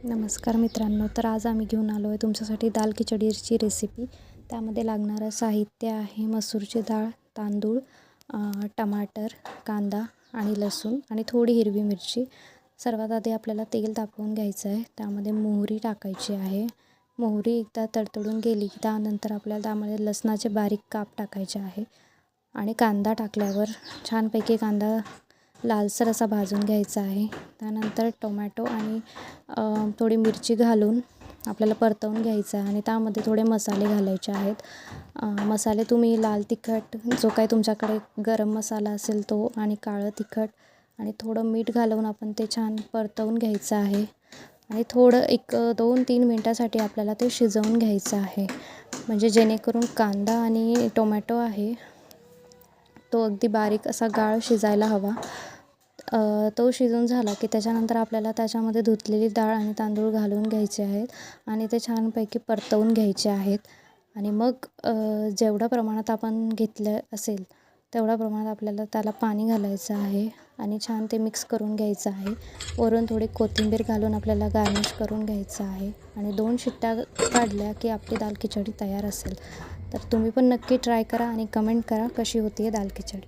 नमस्कार मित्रांनो, तर आज आम्ही घेऊन आलो आहे तुमच्यासाठी दाल खिचडीची रेसिपी। त्यामध्ये लागणारं साहित्य आहे मसूरची डाळ, तांदूळ, टमाटर, कांदा आणि लसूण आणि थोडी हिरवी मिरची। सर्वात आधी आपल्याला तेल तापवून घ्यायचं आहे, त्यामध्ये मोहरी टाकायची आहे। मोहरी एकदा तडतडून गेली की त्यानंतर आपल्याला त्यामध्ये लसणाचे बारीक काप टाकायचे आहे आणि कांदा टाकल्यावर छानपैकी कांदा लालसर असा भाजून घ्यायचा आहे। त्यानंतर टोमॅटो आणि थोडी मिरची घालून आपल्याला परतवून घ्यायचं आहे आणि त्यामध्ये थोडे मसाले घालायचे आहेत। मसाले तुम्ही लाल तिखट, जो काही तुमच्याकडे गरम मसाला असेल तो, आणि काळं तिखट आणि थोडं मीठ घालून आपण ते छान परतवून घ्यायचं आहे आणि थोडं 2-3 मिनटासाठी आपल्याला ते शिजवून घ्यायचं आहे, म्हणजे जेणेकरून कांदा आणि टोमॅटो आहे तो अगदी बारीक असा गाळ शिजायला हवा। तो शिजून झाला की त्याच्यानंतर आपल्याला त्याच्यामध्ये धुतलेली डाळ आणि तांदूळ घालून घ्यायचे आहेत आणि ते छानपैकी परतवून घ्यायचे आहेत। आणि मग जेवढ्या प्रमाणात आपण घेतलं असेल तेवढ्या प्रमाणात आपल्याला त्याला पाणी घालायचं आहे आणि छान ते मिक्स करून घ्यायचं आहे। वरून थोडी कोथिंबीर घालून आपल्याला गार्निश करून घ्यायचं आहे आणि 2 शिट्ट्या काढल्या की आपली दाल खिचडी तयार असेल। तर तुम्ही पण नक्की ट्राय करा आणि कमेंट करा कशी होती आहे दाल खिचडी।